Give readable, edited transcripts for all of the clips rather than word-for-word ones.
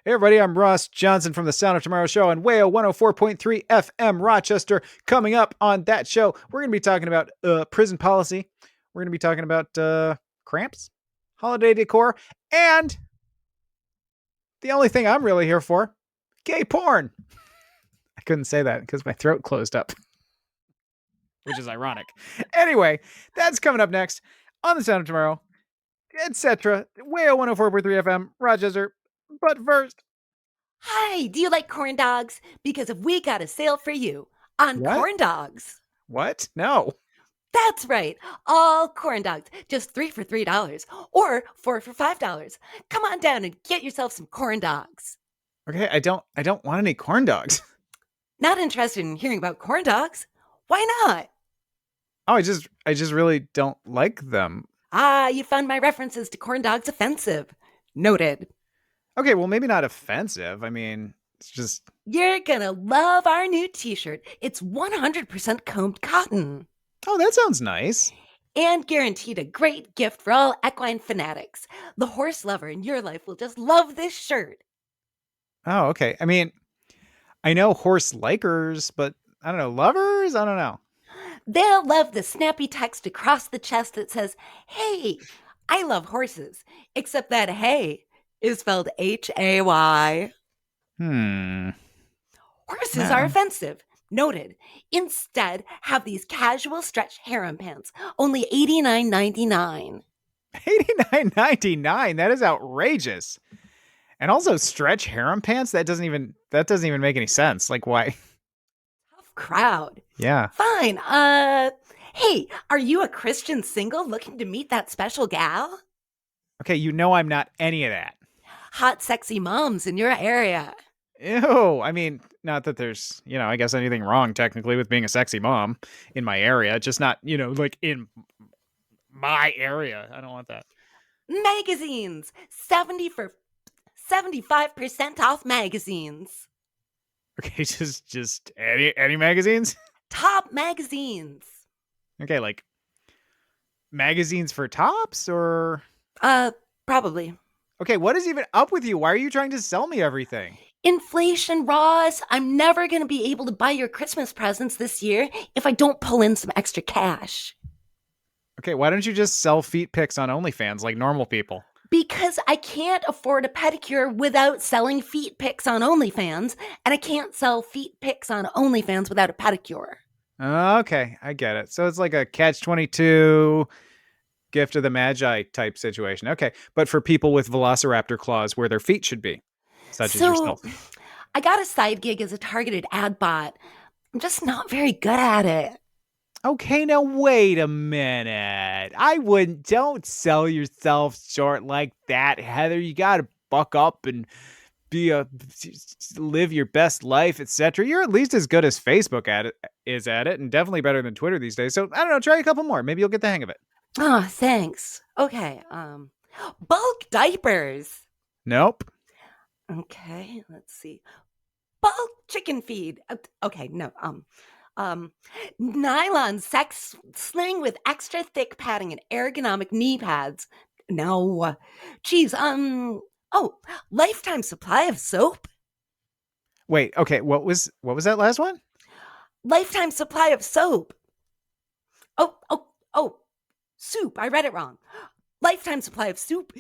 Hey everybody, I'm Ross Johnson from the Sound of Tomorrow show on WAYO 104.3 FM Rochester. Coming up on that show, we're going to be talking about prison policy. We're going to be talking about cramps, holiday decor, and the only thing I'm really here for, gay porn. I couldn't say that because my throat closed up, which is ironic. Anyway, that's coming up next on the Sound of Tomorrow, etc. WAYO 104.3 FM Rochester. But first, Hi, do you like corn dogs? Because if we got a sale for you on what? corn dogs. What? No. That's right, all corn dogs, just three for $3 or four for $5. Come on down and get yourself some corn dogs. Okay, I don't want any corn dogs. Not interested in hearing about corn dogs? Why not? Oh, I just really don't like them. Ah, you found my references to corn dogs offensive. Noted. Okay, well maybe not offensive. I mean, it's just You're gonna love our new t-shirt. It's 100% combed cotton. oh, that sounds nice. And guaranteed a great gift for all equine fanatics. The horse lover in your life will just love this shirt. Oh, okay. I mean, I know horse likers, but I don't know, lovers? I don't know. They'll love the snappy text across the chest that says, "Hey, I love horses," except that "hey" is spelled Hay. Hmm. Horses are Yeah. offensive. Noted. Instead, have these casual stretch harem pants, only $89.99. 89.99. That is outrageous. And also stretch harem pants? That doesn't even make any sense. Like why? Tough crowd. Yeah. Fine. Hey, are you a Christian single looking to meet that special gal? Okay, you know I'm not any of that. Hot, sexy moms in your area. Ew. I mean, not that there's, I guess anything wrong technically with being a sexy mom in my area, just not, like in my area. I don't want that. Magazines. 75% off magazines. Okay, just any magazines? Top magazines. Okay, like magazines for tops or Probably. okay, what is even up with you? Why are you trying to sell me everything? Inflation, Ross. I'm never going to be able to buy your Christmas presents this year if I don't pull in some extra cash. Okay, why don't you just sell feet pics on OnlyFans like normal people? Because I can't afford a pedicure without selling feet pics on OnlyFans, and I can't sell feet pics on OnlyFans without a pedicure. Okay, I get it. So it's like a catch 22 gift of the magi type situation. Okay, but for people with velociraptor claws where their feet should be, such as So yourself. I got a side gig as a targeted ad bot. I'm just not very good at it. Okay, now wait a minute. Don't sell yourself short like that, Heather. You gotta buck up and live your best life, etc. You're at least as good as Facebook is at it, and definitely better than Twitter these days. So I don't know, try a couple more. Maybe you'll get the hang of it. Oh, thanks. Okay. Bulk diapers. Nope. Okay, let's see. Bulk chicken feed. Okay, no. Nylon sex sling with extra thick padding and ergonomic knee pads. No. Geez, oh, lifetime supply of soap. Wait, okay, what was that last one? Lifetime supply of soap. Oh, soup. I read it wrong. Lifetime supply of soup.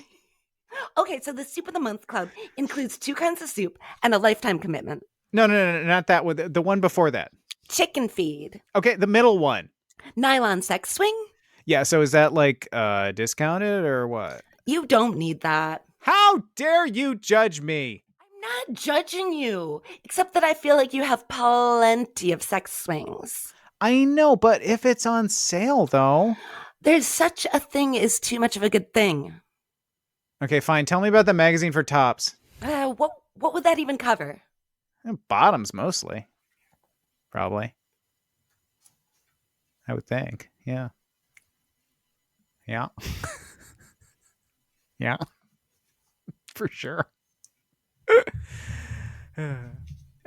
Okay, so the Soup of the Month Club includes two kinds of soup and a lifetime commitment. No, not that one. The one before that. Chicken feed. Okay, the middle one. Nylon sex swing. Yeah, so is that like discounted or what? You don't need that. How dare you judge me? I'm not judging you, except that I feel like you have plenty of sex swings. I know, but if it's on sale though. There's such a thing as too much of a good thing. Okay, fine. Tell me about the magazine for tops. What would that even cover? Bottoms mostly. Probably. I would think. Yeah. Yeah. Yeah. For sure. Hey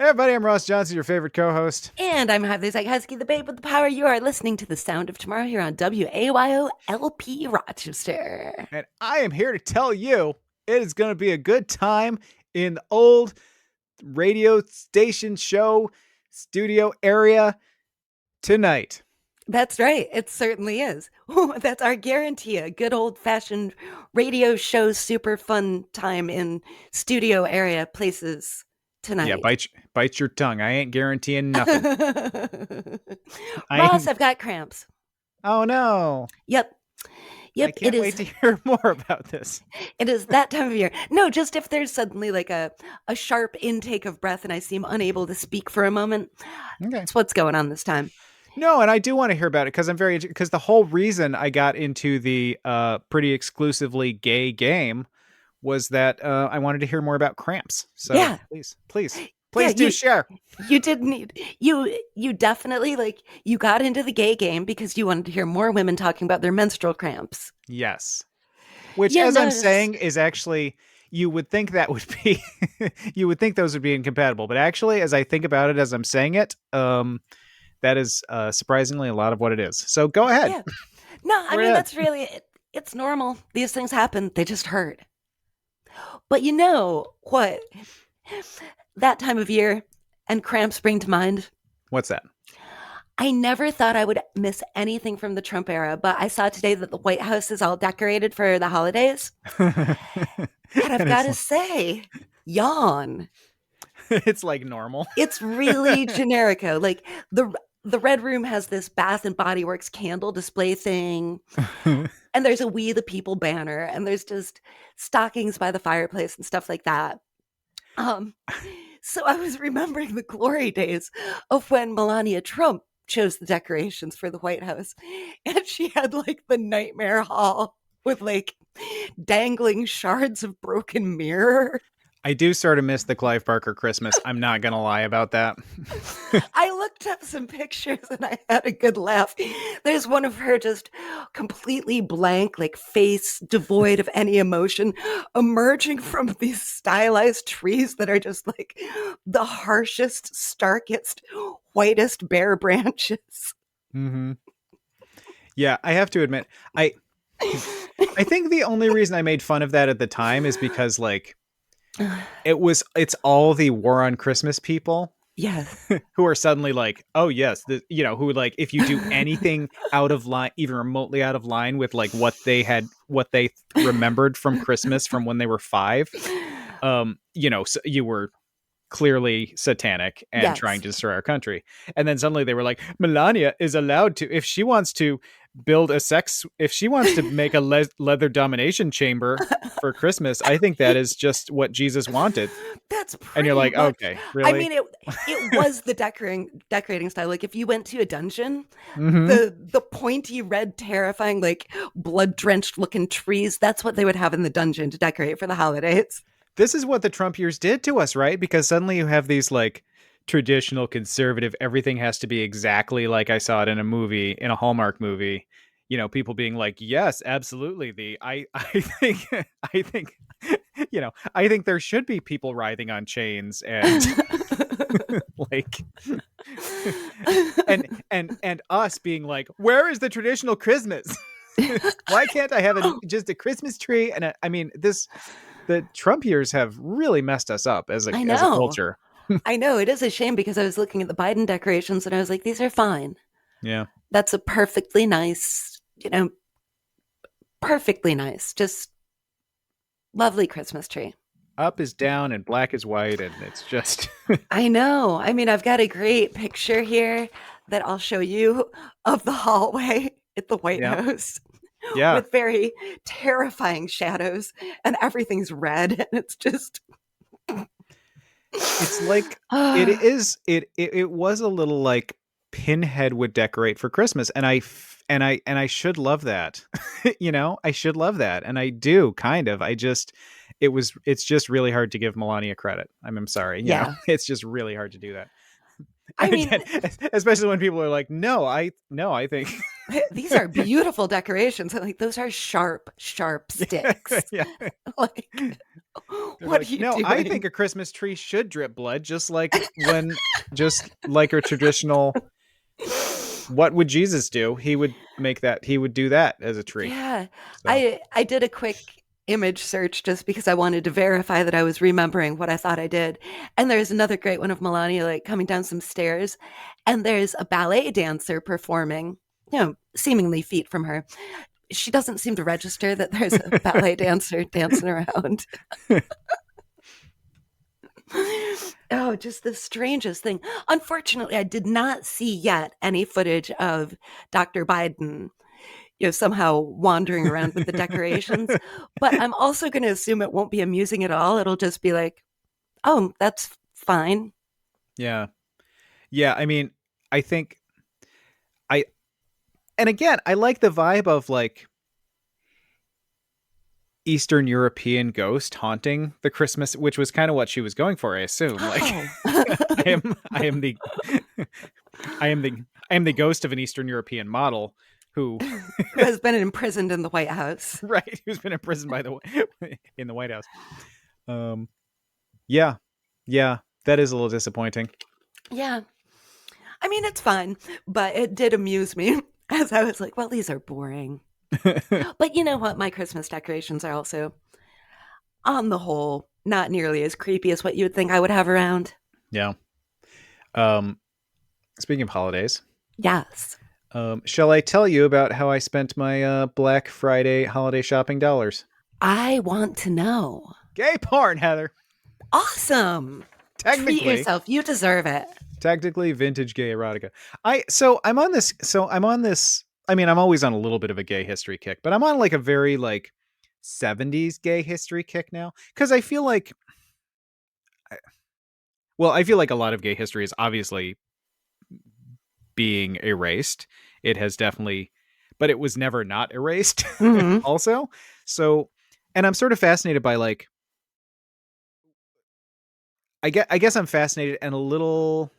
everybody, I'm Ross Johnson, your favorite co-host. And I'm Heather Husky, the babe with the power. You are listening to The Sound of Tomorrow here on WAYO LP Rochester. And I am here to tell you it is going to be a good time in the old radio station show studio area tonight. That's right. It certainly is. That's our guarantee. A good old fashioned radio show, super fun time in studio area places Yeah, tonight. bite your tongue. I ain't guaranteeing nothing. I Ross, ain't. I've got cramps. Oh no. Yep. I Yep. It can't wait is. to hear more about this. It is that time of year. No, just if there's suddenly like a sharp intake of breath and I seem unable to speak for a moment, Okay. that's what's going on this time. No, and I do want to hear about it because because the whole reason I got into the pretty exclusively gay game was that I wanted to hear more about cramps. So Yeah. Yeah, please do share. you did need you definitely like you got into the gay game because you wanted to hear more women talking about their menstrual cramps. Yes. Which, You as I'm notice. saying, is actually, you would think that would be, you would think those would be incompatible. But actually, as I think about it, as I'm saying it, that is surprisingly a lot of what it is. So go ahead. Yeah. No, I Go mean ahead. that's really it's normal. These things happen. They just hurt. But you know what? That time of year and cramps bring to mind. What's that? I never thought I would miss anything from the Trump era, but I saw today that the White House is all decorated for the holidays. And And I've got to say, yawn. it's like normal. It's really generico. Like the Red Room has this Bath and Body Works candle display thing, and there's a We the People banner, and there's just stockings by the fireplace and stuff like that. Um, so I was remembering the glory days of when Melania Trump chose the decorations for the White House, and she had like the nightmare hall with like dangling shards of broken mirror. I do sort of miss the Clive Barker Christmas. I'm not going to lie about that. I looked up some pictures and I had a good laugh. There's one of her just completely blank, like face devoid of any emotion, emerging from these stylized trees that are just like the harshest, starkest, whitest bare branches. Mm-hmm. Yeah, I have to admit, I think the only reason I made fun of that at the time is because like it's all the war on Christmas people Yes. who are suddenly like, oh yes, who like if you do anything out of line, even remotely out of line with like what they remembered from Christmas from when they were 5, so you were clearly satanic and trying Yes. to destroy our country. And then suddenly they were like, Melania is allowed to, if she wants to if she wants to make a leather domination chamber for Christmas, I think that is just what Jesus wanted. That's And you're pretty like, much. okay, I really? mean, it was the decorating style. Like if you went to a dungeon, Mm-hmm. the pointy red, terrifying, like blood drenched looking trees. That's what they would have in the dungeon to decorate for the holidays. This is what the Trump years did to us, right? Because suddenly you have these like traditional conservative, everything has to be exactly like I saw it in a movie, in a Hallmark movie. People being like, yes, absolutely. I think, I think, I think there should be people writhing on chains and like, and us being like, where is the traditional Christmas? Why can't I have just a Christmas tree? And I mean, the Trump years have really messed us up as I a know. culture. I know. It is a shame because I was looking at the Biden decorations and I was like, these are fine. Yeah. That's a perfectly nice, perfectly nice, just lovely Christmas tree. Up is down and black is white, and it's just I know. I mean, I've got a great picture here that I'll show you of the hallway at the White yeah, House yeah. with very terrifying shadows and everything's red and it's just It's like it was a little like Pinhead would decorate for Christmas, and I should love that. I should love that, and I do kind of. It's just really hard to give Melania credit. I'm sorry, yeah. it's just really hard to do that. I And mean, again, especially when people are like, no, I think these are beautiful decorations. Like those are sharp, sharp sticks. yeah. Like They're what like, are you no, doing? I think a Christmas tree should drip blood, just like a traditional. What would Jesus do? He would do that as a tree. Yeah. So I did a quick image search just because I wanted to verify that I was remembering what I thought I did. And there's another great one of Melania like coming down some stairs, and there's a ballet dancer performing, seemingly feet from her. She doesn't seem to register that there's a ballet dancer dancing around. Oh, just the strangest thing. Unfortunately, I did not see yet any footage of Dr. Biden, somehow wandering around with the decorations. But I'm also going to assume it won't be amusing at all. It'll just be like, oh, that's fine. Yeah. Yeah. I mean, I think I, and again, I like the vibe of like Eastern European ghost haunting the Christmas, which was kind of what she was going for, I assume. Like, Oh, I am the, I am the, I am the ghost of an Eastern European model who, who has been imprisoned in the White House. right, who's been imprisoned by the in the White House. Um, yeah, yeah, that is a little disappointing. Yeah. I mean, it's fine, but it did amuse me as I was like, well, these are boring. But you know what? My Christmas decorations are also, on the whole, not nearly as creepy as what you would think I would have around. Yeah. Um, Speaking of holidays, Yes. shall I tell you about how I spent my Black Friday holiday shopping dollars? I want to know. Gay porn, Heather. Awesome. Treat Technically, yourself. You deserve it. technically vintage gay erotica. I'm on this. I mean, I'm always on a little bit of a gay history kick, but I'm on like a very like 70s gay history kick now because I feel like I feel like a lot of gay history is obviously being erased. It has definitely, but it was never not erased Mm-hmm. also. So, and I'm sort of fascinated by like I guess I'm fascinated and a little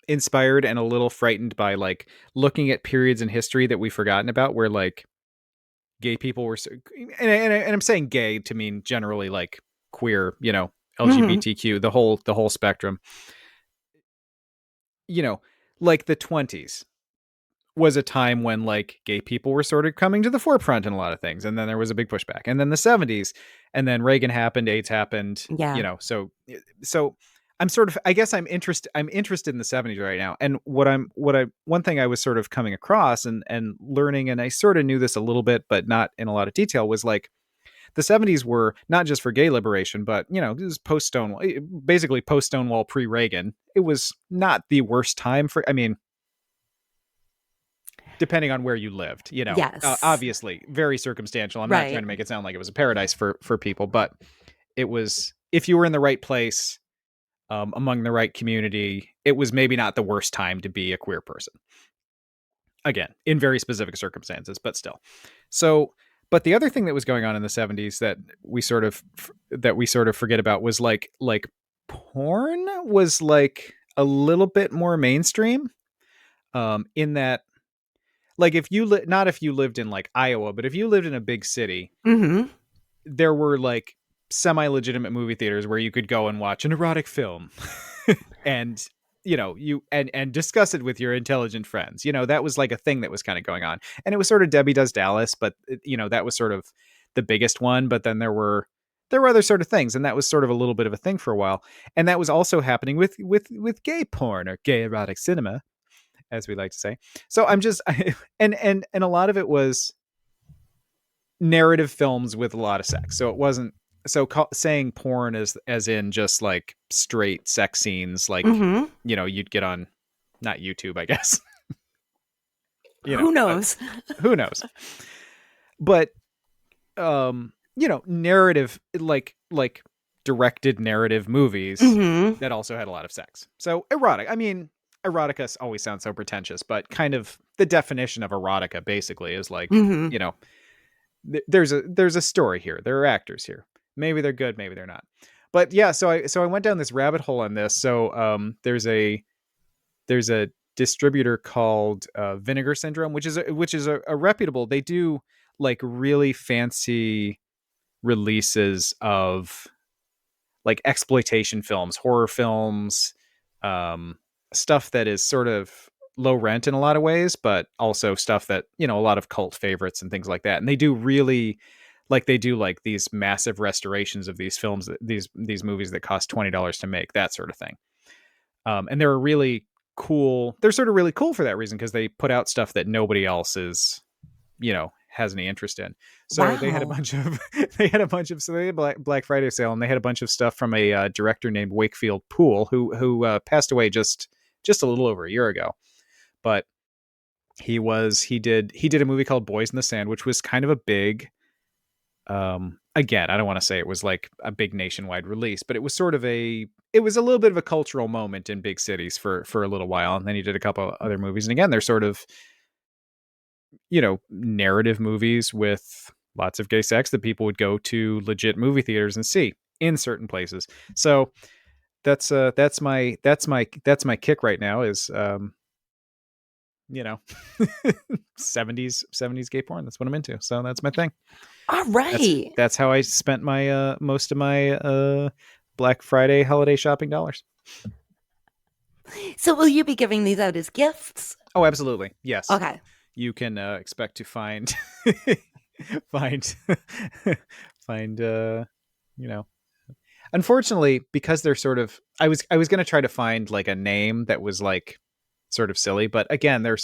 inspired and a little frightened by like looking at periods in history that we've forgotten about where like gay people were and I'm saying gay to mean generally like queer, Mm-hmm. LGBTQ, the whole spectrum, you know, like the 20s was a time when like gay people were sort of coming to the forefront in a lot of things, and then there was a big pushback, and then the 70s, and then Reagan happened, AIDS happened, Yeah. so I'm sort of, I guess I'm interested in the 70s right now, and one thing I was sort of coming across and learning, and I sort of knew this a little bit but not in a lot of detail, was like the 70s were not just for gay liberation, but it was post Stonewall, basically post Stonewall, pre Reagan. It was not the worst time for, I mean, depending on where you lived, Yes. obviously very circumstantial. I'm not trying Right. to make it sound like it was a paradise for people, but it was, if you were in the right place, among the right community, it was maybe not the worst time to be a queer person. Again, in very specific circumstances, but still. So, but the other thing that was going on in the 70s that we sort of forget about was like porn was like a little bit more mainstream, in that, like, if you not if you lived in like Iowa, but if you lived in a big city, Mm-hmm. there were like semi-legitimate movie theaters where you could go and watch an erotic film and you discuss it with your intelligent friends. That was like a thing that was kind of going on. And it was sort of Debbie Does Dallas, but that was sort of the biggest one, but then there were other sort of things, and that was sort of a little bit of a thing for a while. And that was also happening with gay porn, or gay erotic cinema, as we like to say. So I'm just and a lot of it was narrative films with a lot of sex. So it wasn't, saying porn as in just like straight sex scenes, like Mm-hmm. you'd get on, not YouTube, I guess. Who But knows? who knows? But narrative, like directed narrative movies Mm-hmm. that also had a lot of sex. So erotic. I mean, erotica always sounds so pretentious, but kind of the definition of erotica basically is like, Mm-hmm. there's a story here. There are actors here. Maybe they're good, maybe they're not. But yeah, so I went down this rabbit hole on this. So there's a distributor called Vinegar Syndrome, which is a reputable. They do like really fancy releases of like exploitation films, horror films, um, stuff that is sort of low rent in a lot of ways, but also stuff that, a lot of cult favorites and things like that. And they do really like they do like these massive restorations of these films, these movies that cost $20 to make, that sort of thing. And they're really cool. They're sort of really cool for that reason, because they put out stuff that nobody else is, has any interest in. So they had a Wow. bunch of so they had Black Friday sale, and they had a bunch of stuff from a director named Wakefield Poole, who passed away just a little over a year ago. But he did a movie called Boys in the Sand, which was kind of a big, again, I don't want to say it was like a big nationwide release, but it was it was a little bit of a cultural moment in big cities for a little while. And then he did a couple other movies, and again, they're sort of, narrative movies with lots of gay sex that people would go to legit movie theaters and see in certain places. So that's my kick right now is, you know 70s gay porn. That's what I'm into. So that's my thing. All That's right. that's how I spent my most of my Black Friday holiday shopping dollars. So will you be giving these out as gifts? Oh, absolutely. Yes. Okay. You can expect to find find find you know unfortunately, because they're sort of, I was going to try to find like a name that was like sort of silly, but again, they're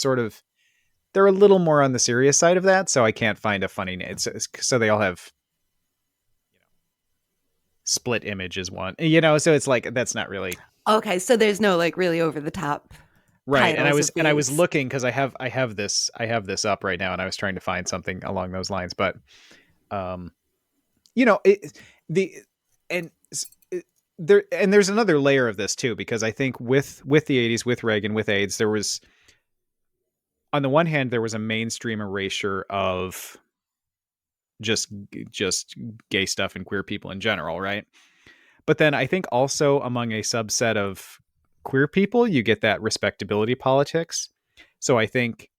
a little more on the serious side of that, so I can't find a funny name. So they all have split image is one, so it's like that's not really Okay, so there's no like really over the top right. And I titles was of and I was these. looking, because I have this up right now, and I was trying to find something along those lines, but um the and there's another layer of this too, because I think with the 80s, with Reagan, with AIDS, there was, on the one hand, there was a mainstream erasure of just just gay stuff and queer people in general, right? But then I think also among a subset of queer people, you get that respectability politics. So I think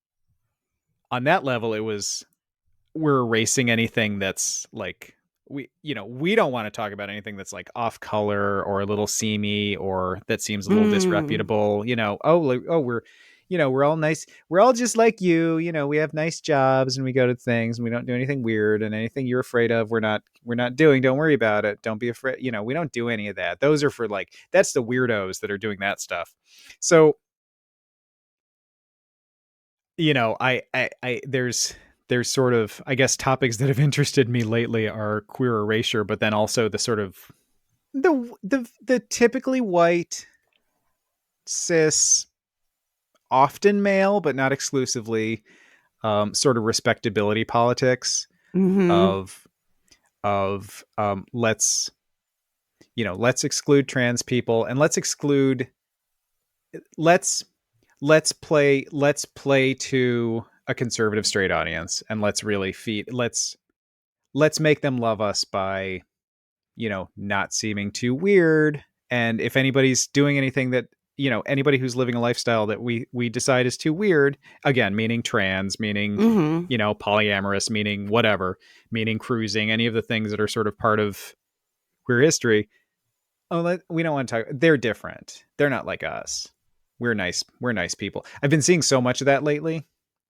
on that level, it was, we're erasing anything that's like, we don't want to talk about anything that's like off color or a little seamy or that seems a little Mm. disreputable. We're all nice, we're all just like we have nice jobs, and we go to things, and we don't do anything weird, and anything you're afraid of, we're not doing. Don't worry about it, don't be afraid. We don't do any of that. Those are for, like, that's the weirdos that are doing that stuff. So there's sort of, I guess, topics that have interested me lately are queer erasure, but then also the sort of the typically white, cis, often male, but not exclusively, sort of respectability politics Hmm. of let's exclude trans people, and let's let's play to a conservative straight audience, and let's make them love us by not seeming too weird. And if anybody's doing anything that, anybody who's living a lifestyle that we decide is too weird, again, meaning trans, meaning Hmm. polyamorous, meaning whatever, meaning cruising, any of the things that are sort of part of queer history. We don't want to talk. They're different. They're not like us. We're nice people. I've been seeing so much of that lately.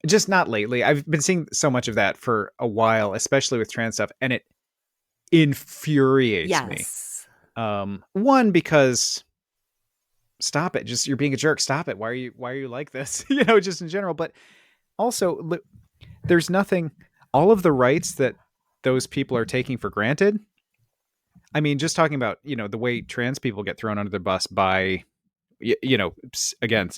Just not lately. I've been seeing so much of that for a while, especially with trans stuff, and it infuriates me. Yes. One, because stop it. Just, you're being a jerk. Stop it. Why are you like this? Just in general. But also, there's nothing, all of the rights that those people are taking for granted. I mean, just talking about, the way trans people get thrown under the bus by, again,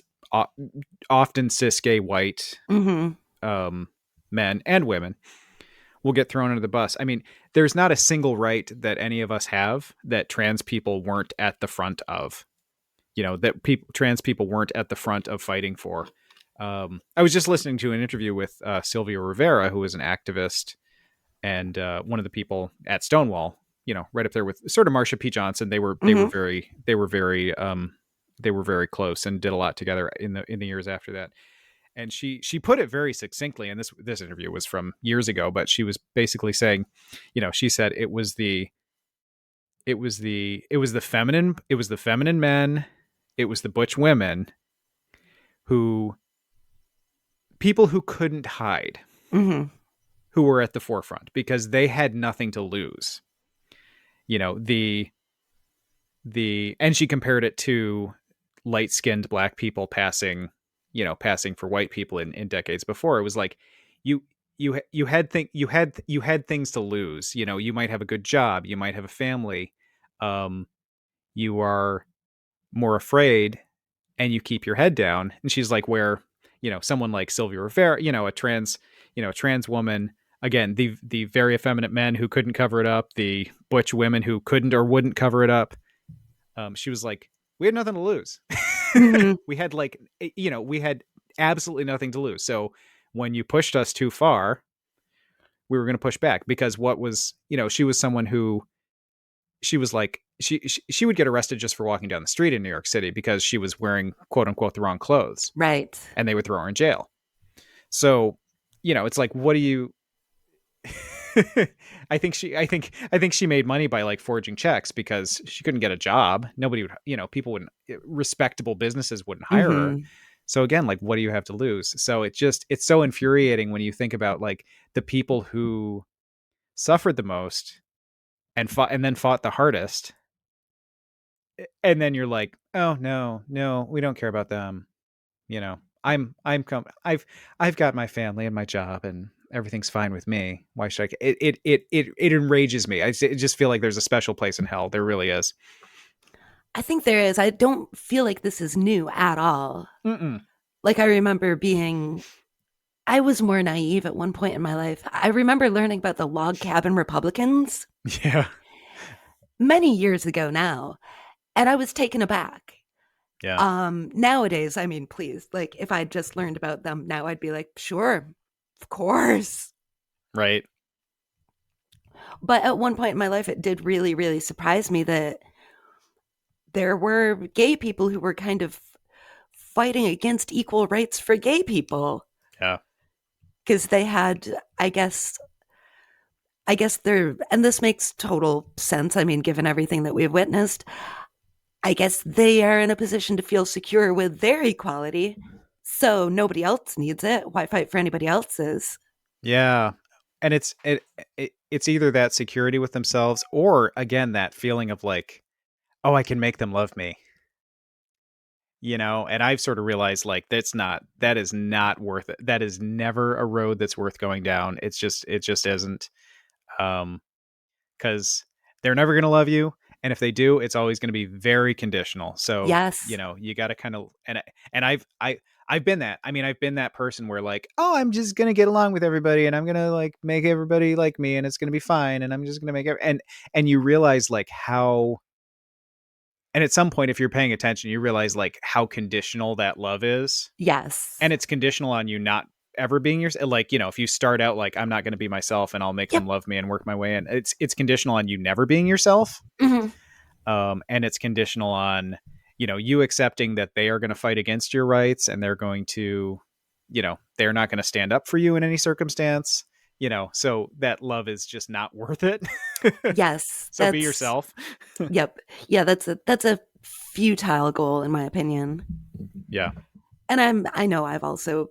often cis gay white, Hmm. um, men and women will get thrown under the bus. I mean, there's not a single right that any of us have that trans people weren't at the front of, that trans people weren't at the front of fighting for. I was just listening to an interview with Sylvia Rivera, who is an activist and one of the people at Stonewall, right up there with sort of Marsha P. Johnson. Hmm. They were very close and did a lot together in the years after that. And she put it very succinctly. And this interview was from years ago, but she was basically saying, she said it was the feminine men, it was the butch women, who people who couldn't hide, Hmm. who were at the forefront because they had nothing to lose. You know, the and she compared it to light-skinned black people passing for white people in decades before. It was like you you had things to lose. You know, you might have a good job, you might have a family, um you are more afraid, and you keep your head down. And she's like, where, someone like Sylvia Rivera, a trans woman, again, the very effeminate men who couldn't cover it up, the butch women who couldn't or wouldn't cover it up. She was like, we had nothing to lose. Mhm. We had we had absolutely nothing to lose. So when you pushed us too far, we were going to push back, because what was, she was someone who, she was like, she would get arrested just for walking down the street in New York City because she was wearing, quote unquote, the wrong clothes, Right. and they would throw her in jail. So, it's like, what do you I think she made money by like forging checks because she couldn't get a job. Nobody would, people wouldn't, respectable businesses wouldn't hire her. Mhm. So again, like, what do you have to lose? So it's so infuriating when you think about like the people who suffered the most and then fought the hardest. And then you're like, oh no, we don't care about them. I've got my family and my job and everything's fine with me. Why should I? It enrages me. I just feel like there's a special place in hell. There really is. I think there is. I don't feel like this is new at all. Mm-mm. Like, I remember I was more naive at one point in my life. I remember learning about the log cabin Republicans Yeah. many years ago now, and I was taken aback. Yeah. Nowadays, I mean, please, like, if I just learned about them now, I'd be like, sure, of course. Right. But at one point in my life, it did really, really surprise me that there were gay people who were kind of fighting against equal rights for gay people Yeah. because they had, I guess they're, and this makes total sense. I mean, given everything that we've witnessed, I guess they are in a position to feel secure with their equality. So nobody else needs it. Why fight for anybody else's? Yeah. And it's either that security with themselves, or again that feeling of like, oh, I can make them love me. And I've sort of realized like that is not worth it. That is never a road that's worth going down. It just isn't. Because they're never going to love you, and if they do, it's always going to be very conditional. So Yes. you got to kind of, and I've been that. I mean, I've been that person where like, oh, I'm just going to get along with everybody, and I'm going to like make everybody like me, and it's going to be fine, and I'm just going to make it. And you realize like how, and at some point, if you're paying attention, you realize like how conditional that love is. Yes. And it's conditional on you not ever being yourself. Like, if you start out like, I'm not going to be myself and I'll make them Yep. love me and work my way in, it's conditional on you never being yourself. Hmm. And it's conditional on, you accepting that they are going to fight against your rights, and they're going to, they're not going to stand up for you in any circumstance. So that love is just not worth it. Yes. So be yourself. Yep. Yeah, that's a futile goal in my opinion. Yeah. And I know I've also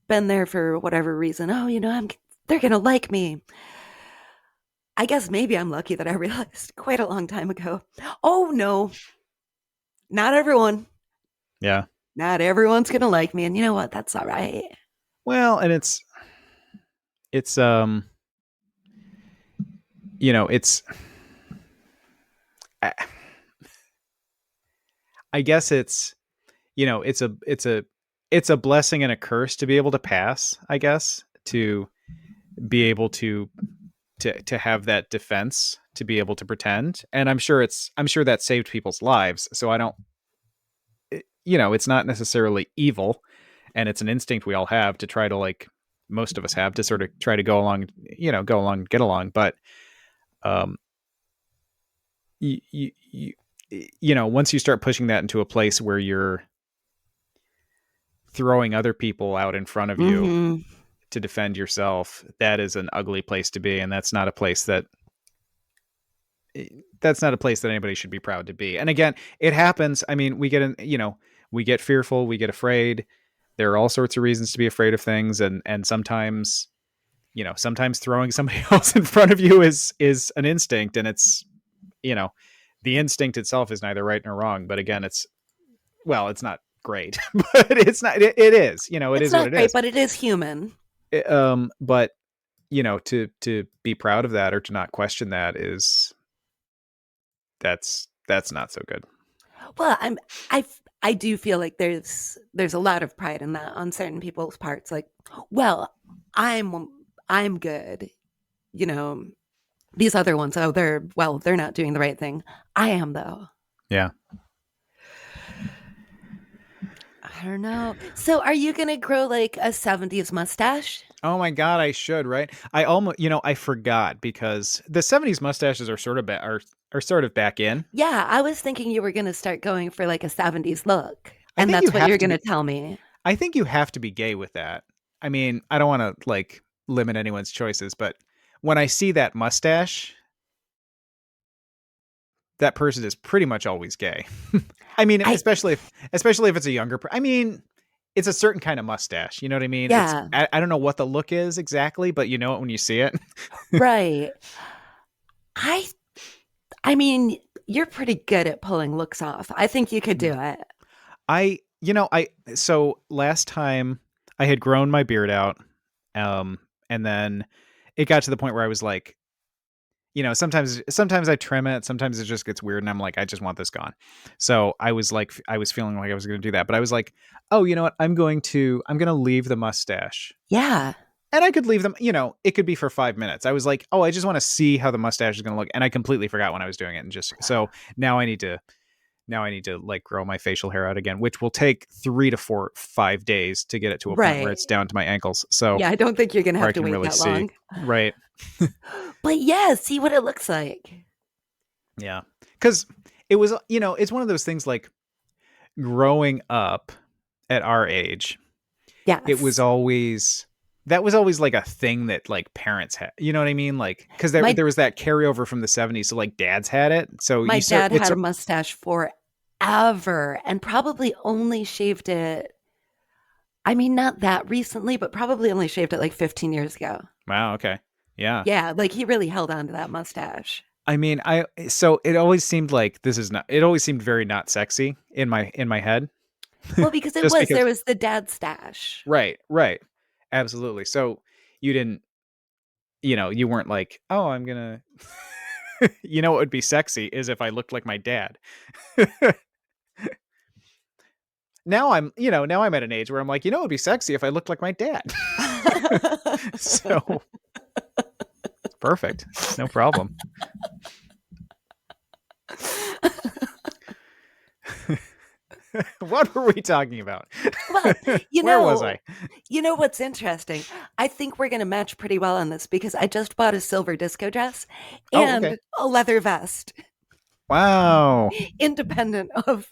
been there for whatever reason. Oh, they're going to like me. I guess maybe I'm lucky that I realized quite a long time ago. Oh no, not everyone. Yeah. Not everyone's going to like me, and you know what? That's all right. Well, and it's it's I guess it's a blessing and a curse to be able to pass, I guess, to be able to have that defense, to be able to pretend. And I'm sure that saved people's lives. So I don't, it's not necessarily evil, and it's an instinct we all have to try to like, most of us have to sort of try to go along, get along. But um you, once you start pushing that into a place where you're throwing other people out in front of you Mm-hmm. to defend yourself, that is an ugly place to be. And that's not a place that anybody should be proud to be. And again, it happens. I mean, we get fearful, we get afraid. There are all sorts of reasons to be afraid of things. And sometimes, sometimes throwing somebody else in front of you is an instinct, and it's, you know, the instinct itself is neither right nor wrong. But again, it's not great, but it's not. It is. It It's is what not it great, is. but it is human. But to be proud of that or to not question that that's not so good. Well, I do feel like there's a lot of pride in that on certain people's parts. Like, well, I'm I'm good. You know, these other ones, oh, they're not doing the right thing. I am though. Yeah. I don't know. So, are you gonna grow like a '70s mustache? Oh my god, I should, right? I almost, I forgot because the '70s mustaches are sort of are sort of back in. Yeah, I was thinking you were gonna start going for like a '70s look, I and think you that's what have you're to gonna be tell me. I think you have to be gay with that. I mean, I don't want to like limit anyone's choices, but when I see that mustache, that person is pretty much always gay. I mean, I especially if it's a younger I mean, it's a certain kind of mustache, you know what I mean? Yeah, I don't know what the look is exactly, but you know it when you see it. right. I I mean, you're pretty good at pulling looks off. I think you could do it. I I so last time I had grown my beard out, and then it got to the point where I was like, sometimes I trim it, sometimes it just gets weird, and I'm like, I just want this gone. So I was feeling like I was going to do that, but I was like, oh, you know what? I'm going to leave the mustache. Yeah, And I could leave them, it could be for 5 minutes. I was like, oh, I just want to see how the mustache is going to look. And I completely forgot when I was doing it. And just so now I need to like grow my facial hair out again, which will take 3 to 5 days to get it to a point where right. it's down to my ankles. So Yeah, I don't think you're gonna where have I to can wait really that see. long. Right. But yeah, see what it looks like. Yeah. Cause it was, it's one of those things like growing up at our age, it was Yes. always that was always like a thing that like parents had. You know what I mean? Like because there My there was that carryover from the '70s, so like dads had it. So my you so dad it's had a mustache forever and probably only shaved it. I mean, not that recently, but probably only shaved it like 15 years ago. wow, okay, yeah. Yeah, like he really held on to that mustache. I mean, I so it always seemed like this is not. It always seemed very not sexy in my head, Well, because just there because. was the dad stash. Right, right, absolutely. So you didn't, you weren't like, oh, I'm gonna. What would be sexy is if I looked like my dad. Now I'm at an age where I'm like, it would be sexy if I looked like my dad. So it's perfect. No problem. What were we talking about? Well, you Where was know, I? you know what's interesting? I think we're going to match pretty well on this because I just bought a silver disco dress Oh, okay. and a leather vest, Wow. independent of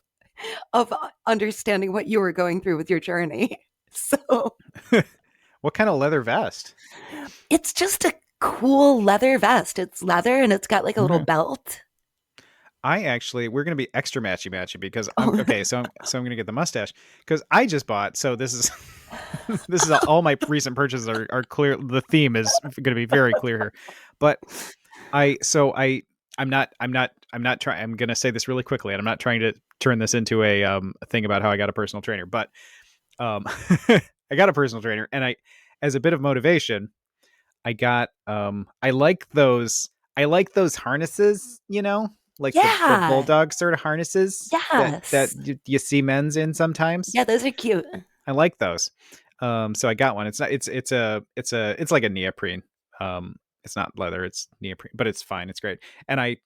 understanding what you were going through with your journey. So, What kind of leather vest? it's just a cool leather vest. It's leather and it's got like a little Okay. belt. We're gonna be extra matchy because I'm Oh, okay. So I'm gonna get the mustache because I just bought. So this is this is all my recent purchases are clear. The theme is gonna be very clear here, but I so I I'm not trying. I'm gonna say this really quickly, and I'm not trying to turn this into a thing about how I got a personal trainer, but um I got a personal trainer, and as a bit of motivation, I got I like those harnesses, like the yeah. bulldog sort of harnesses that Yes. you see men's in sometimes. Yeah, those are cute. I like those. So I got one. It's not. It's like a neoprene. It's not leather. It's neoprene, but it's fine. It's great. And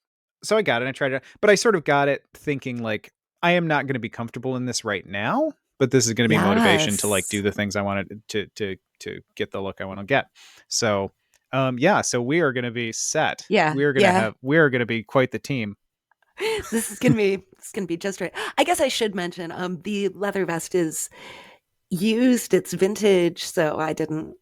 so I got it. I tried it, but I sort of got it thinking like I am not going to be comfortable in this right now, but this is going to be motivation to like do Yes. the things I wanted to get the look I want to get. So, yeah. So we are going to be set. Yeah. Yeah. We are going to be quite the team. This is gonna be just right. I guess I should mention the leather vest is used, it's vintage, so I didn't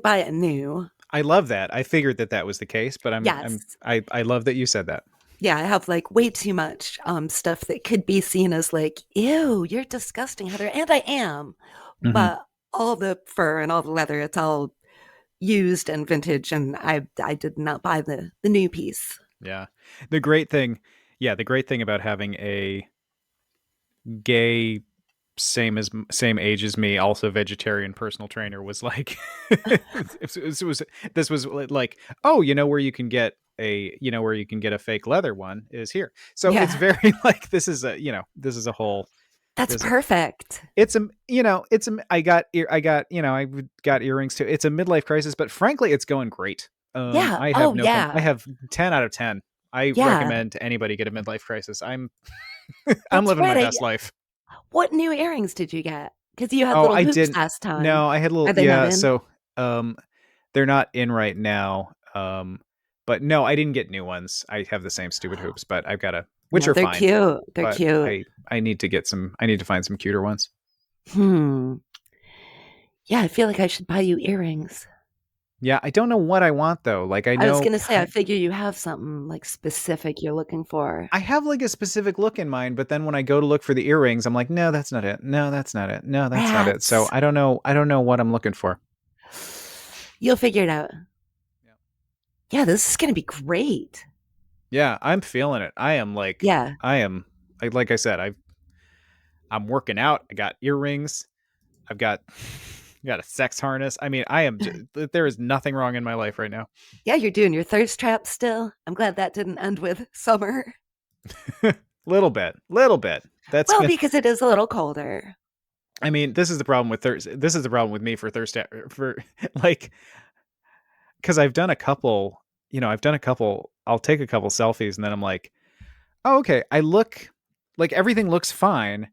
buy it new. I love that. I figured that was the case, but Yes. I love that you said that. Yeah, I have like way too much stuff that could be seen as like, ew, you're disgusting, Heather. And I am. Hmm. But all the fur and all the leather, it's all, used and vintage, and I did not buy the new piece. Yeah. The great thing, the great thing about having a gay same age as me, also vegetarian personal trainer was like this was like, oh, where you can get a fake leather one is here. So it's Yeah, very like this is a whole that's this perfect. it's a it's a I got earrings too. It's a midlife crisis, but frankly it's going great. Yeah. I have Oh, no I yeah. have 10 out of 10. I Yeah, recommend to anybody get a midlife crisis. I'm that's living my right. best life. What new earrings did you get? Because you had Oh, little I hoops didn't. last time. No, I had a little. Are they not Yeah, in? so um, they're not in right now. But no, I didn't get new ones. I have the same stupid hoops, but I've got which No, are they're fine. cute. They're But cute. I need to get some. I need to find some cuter ones. Hmm. Yeah, I feel like I should buy you earrings. Yeah, I don't know what I want though. Like I I was know gonna say, I figure you have something like specific you're looking for. I have like a specific look in mind, but then when I go to look for the earrings, I'm like, no, that's not it. No, that's not it. No, that's not it. So Rats. I don't know. I don't know what I'm looking for. You'll figure it out. Yeah. Yeah, this is gonna be great. Yeah, I'm feeling it. Yeah. I am like I said, I'm working out. I got earrings. I've got got a sex harness. I mean, there is nothing wrong in my life right now. Yeah, you're doing your thirst trap still. I'm glad that didn't end with summer. Little bit. That's Well, been. because it is a little colder. I mean, this is the problem with thirst. This is the problem with me for thirst for like because I've done a couple. I've done a couple. I'll take a couple selfies and then I'm like, oh, okay. I look like everything looks fine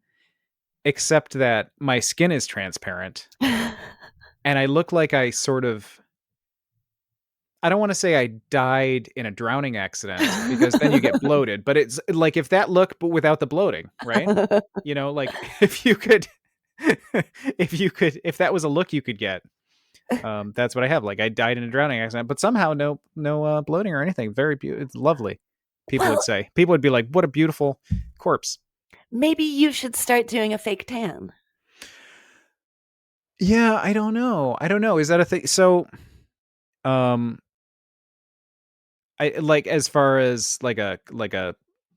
except that my skin is transparent and I look like I don't want to say I died in a drowning accident because then you get bloated, but it's like if that look, but without the bloating, right? Like if you could, if that was a look you could get, that's what I have. Like I died in a drowning accident, but somehow no bloating or anything. Very beautiful. It's lovely. Well, People would be like, what a beautiful corpse. maybe you should start doing a fake tan. Yeah, I don't know. I don't know. Is that a thing? So, um, I like as far as like a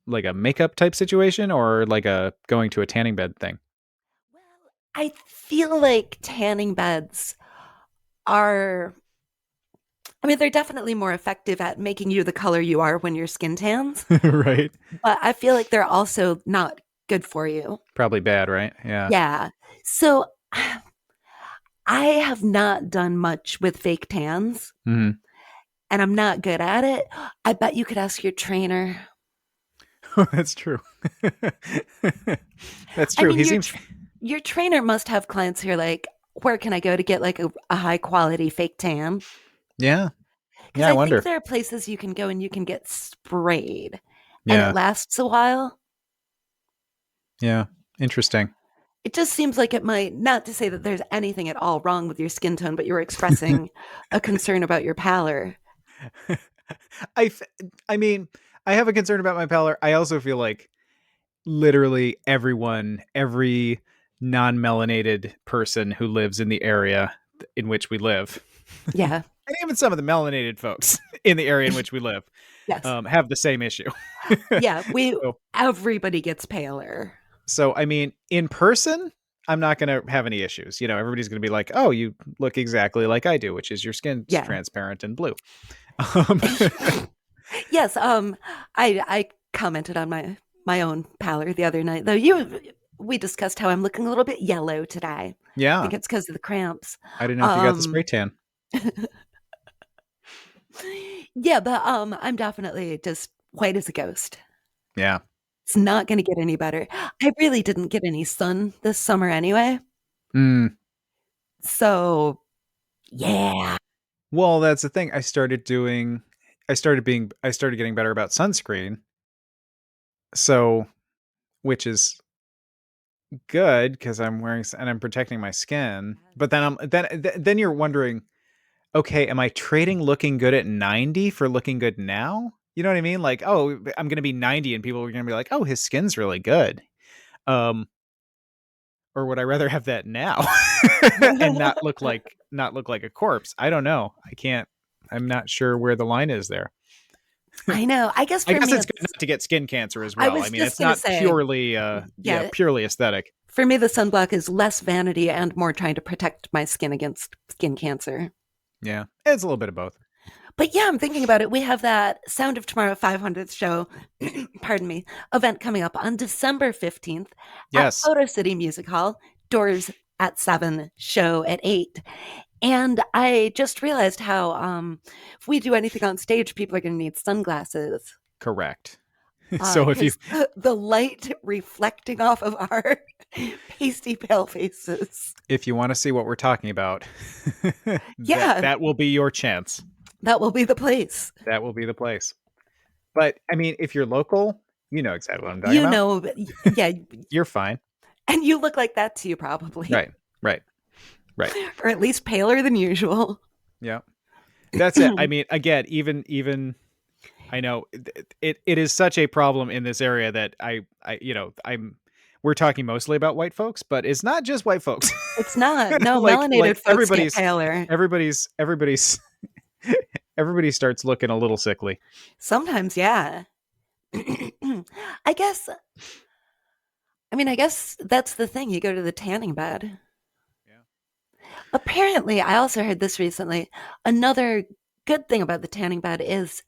makeup type situation or like a going to a tanning bed thing. Well, I feel like tanning beds are, I mean, they're definitely more effective at making you the color you are when your skin tans, Right. but I feel like they're also not good for you. Probably bad, right? Yeah. Yeah. So I have not done much with fake tans Mhm. and I'm not good at it. I bet you could ask your trainer. That's true. That's I true. mean, He seems your trainer must have clients who are like, where can I go to get like a high quality fake tan? Yeah. Because Yeah, I I think wonder. there are places you can go and you can get sprayed and it Yeah. lasts a while. Yeah. Interesting. It just seems like it might, not to say that there's anything at all wrong with your skin tone, but you're expressing a concern about your pallor. I f- I mean, I have a concern about my pallor. I also feel like literally every non-melanated person who lives in the area in which we live, Yeah. and even some of the melanated folks in the area in which we live, Yes. have the same issue. Yeah. so, Everybody gets paler. so I mean, in person, I'm not going to have any issues. Everybody's going to be like, "Oh, you look exactly like I do, which is your skin's Yeah. transparent and blue." Um, Yes. I commented on my own pallor the other night, though. We discussed how I'm looking a little bit yellow today. I yeah, think it's because of the cramps. I didn't know if you got the spray Um, tan. yeah, but I'm definitely just white as a ghost. Yeah. It's not going to get any better. I really didn't get any sun this summer anyway. Mm. So, yeah. Well, that's the thing. I started getting better about sunscreen. So, which is good because I'm and I'm protecting my skin. But then then you're wondering, okay, am I trading looking good at 90 for looking good now? You know what I mean? Like, oh, I'm going to be 90 and people are going to be like, "Oh, his skin's really good." Um or would I rather have that now and not look like a corpse? I don't know. I'm not sure where the line is there. I know. I guess I for guess me, it's good it's. not to get skin cancer as I well. I was mean, just it's gonna not say, purely yeah. purely aesthetic. For me, the sunblock is less vanity and more trying to protect my skin against skin cancer. Yeah. It's a little bit of both. But yeah, I'm thinking about it. We have that Sound of Tomorrow 500th show, pardon me, event coming up on December 15th at Yes. Photo City Music Hall. Doors at 7, show at 8. And I just realized how if we do anything on stage, people are going to need sunglasses Correct. So if you because the light reflecting off of our pasty pale faces. if you want to see what we're talking about, that Yeah, that will be your chance. that will be the place. That will be the place. But I mean, if you're local, you know exactly what I'm talking You about. know, yeah, You're fine. and you look like that too, probably, Right. Right. Right. or at least paler than usual. Yeah. That's it. I mean, again, even I know it is such a problem in this area that I'm we're talking mostly about white folks, but it's not just white folks. It's not. No, like melanated folks get paler. everybody's everybody starts looking a little sickly. Sometimes, yeah. I guess. I guess that's the thing. You go to the tanning bed. Yeah. Apparently, I also heard this recently. Another good thing about the tanning bed is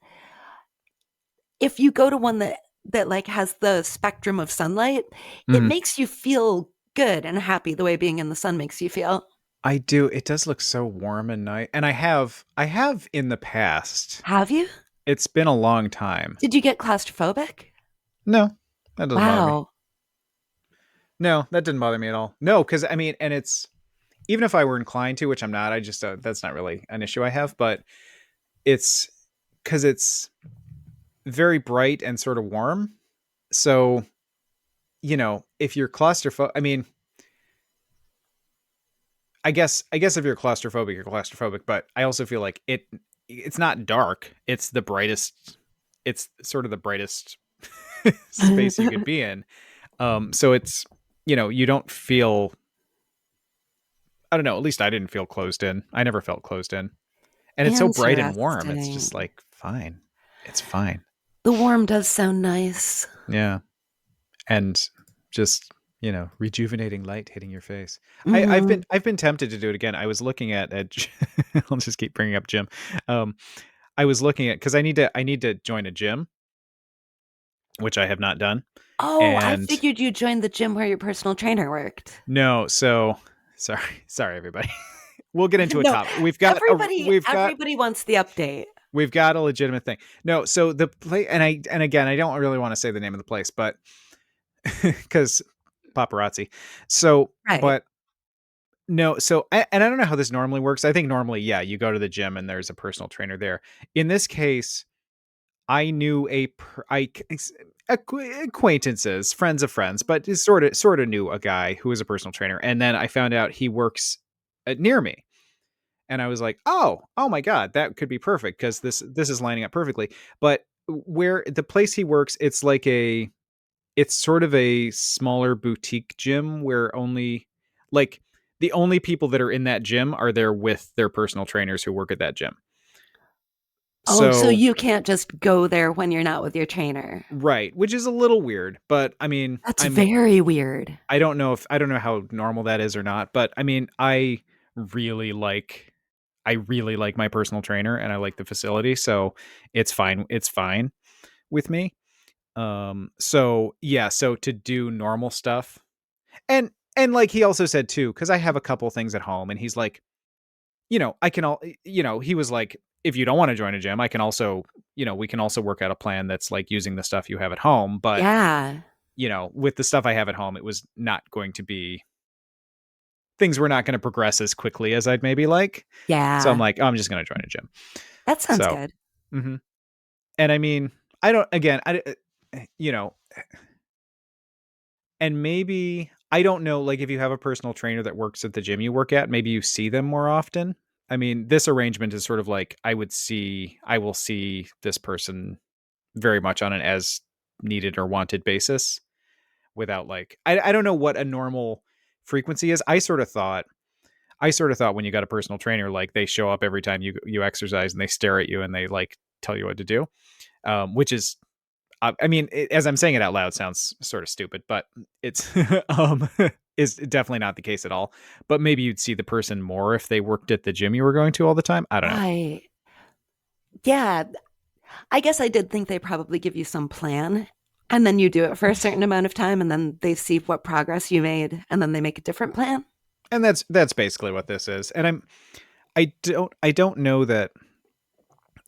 if you go to one that like has the spectrum of sunlight, it Mhm. makes you feel good and happy the way being in the sun makes you feel. I do. It does look so warm and nice. And I have in the past. Have you? It's been a long time. Did you get claustrophobic? No, that doesn't bother me. Wow. No, that didn't bother me at all. No, because I mean, and it's even if I were inclined to, which I'm not, I just that's not really an issue I have. But it's because it's very bright and sort of warm. So if you're claustrophobic, I mean, I guess if you're claustrophobic, you're claustrophobic. But I also feel like it's not dark. It's the brightest. It's sort of the brightest space you could be in. So it's you don't feel. I don't know. At least I didn't feel closed in. I never felt closed in. And it's so bright and warm. It's Interesting. just like fine. It's fine. The warm does sound nice. Yeah. And just rejuvenating light hitting your face. I've Hmm. been tempted to do it again. I was looking at I'll just keep bringing up gym. Um, I was looking at because I need to join a gym, which I have not done. Oh, I And figured you joined the gym where your personal trainer worked. no, so sorry everybody. We'll get into a No, topic. everybody wants the update. We've got a legitimate thing. No, so the place, and again, I don't really want to say the name of the place, but because paparazzi. So, Right. but no, so and I don't know how this normally works. I think normally, yeah, you go to the gym and there's a personal trainer there. In this case, I knew acquaintances, friends of friends, but just sort of knew a guy who was a personal trainer, and then I found out he works near me. And I was like, oh my God, that could be perfect because this is lining up perfectly. But where the place he works, it's sort of a smaller boutique gym where like the only people that are in that gym are there with their personal trainers who work at that gym. Oh, so So you can't just go there when you're not with your trainer. right, which is a little weird, but I mean, That's very weird. I don't know how normal that is or not, but I mean, really like I really like my personal trainer and I like the facility, so it's fine. It's fine with me. So yeah, so to do normal stuff. And like he also said too, because I have a couple things at home, and he's like, I can all he was like, if you don't want to join a gym, I can also, we can also work out a plan that's like using the stuff you have at home. But, Yeah. with the stuff I have at home, it was not going to be things were not going to progress as quickly as I'd maybe like. So I'm Yeah. like, oh, I'm just going to join a gym. That sounds So, good. mhm. And I mean, I don't, again, you know, and maybe I don't know, like if you have a personal trainer that works at the gym you work at, maybe you see them more often. I mean, this arrangement is sort of like I will see this person very much on an as needed or wanted basis without like I don't know what a normal frequency is. I sort of thought when you got a personal trainer, like they show up every time you exercise and they stare at you and they like tell you what to do, which is, I mean, as I'm saying it out loud, sounds sort of stupid, but it's is definitely not the case at all. But maybe you'd see the person more if they worked at the gym you were going to all the time. I don't know. Right. Yeah. I guess I did think they probably give you some plan and then you do it for a certain amount of time and then they see what progress you made and then they make a different plan. And that's basically what this is. And I don't know that.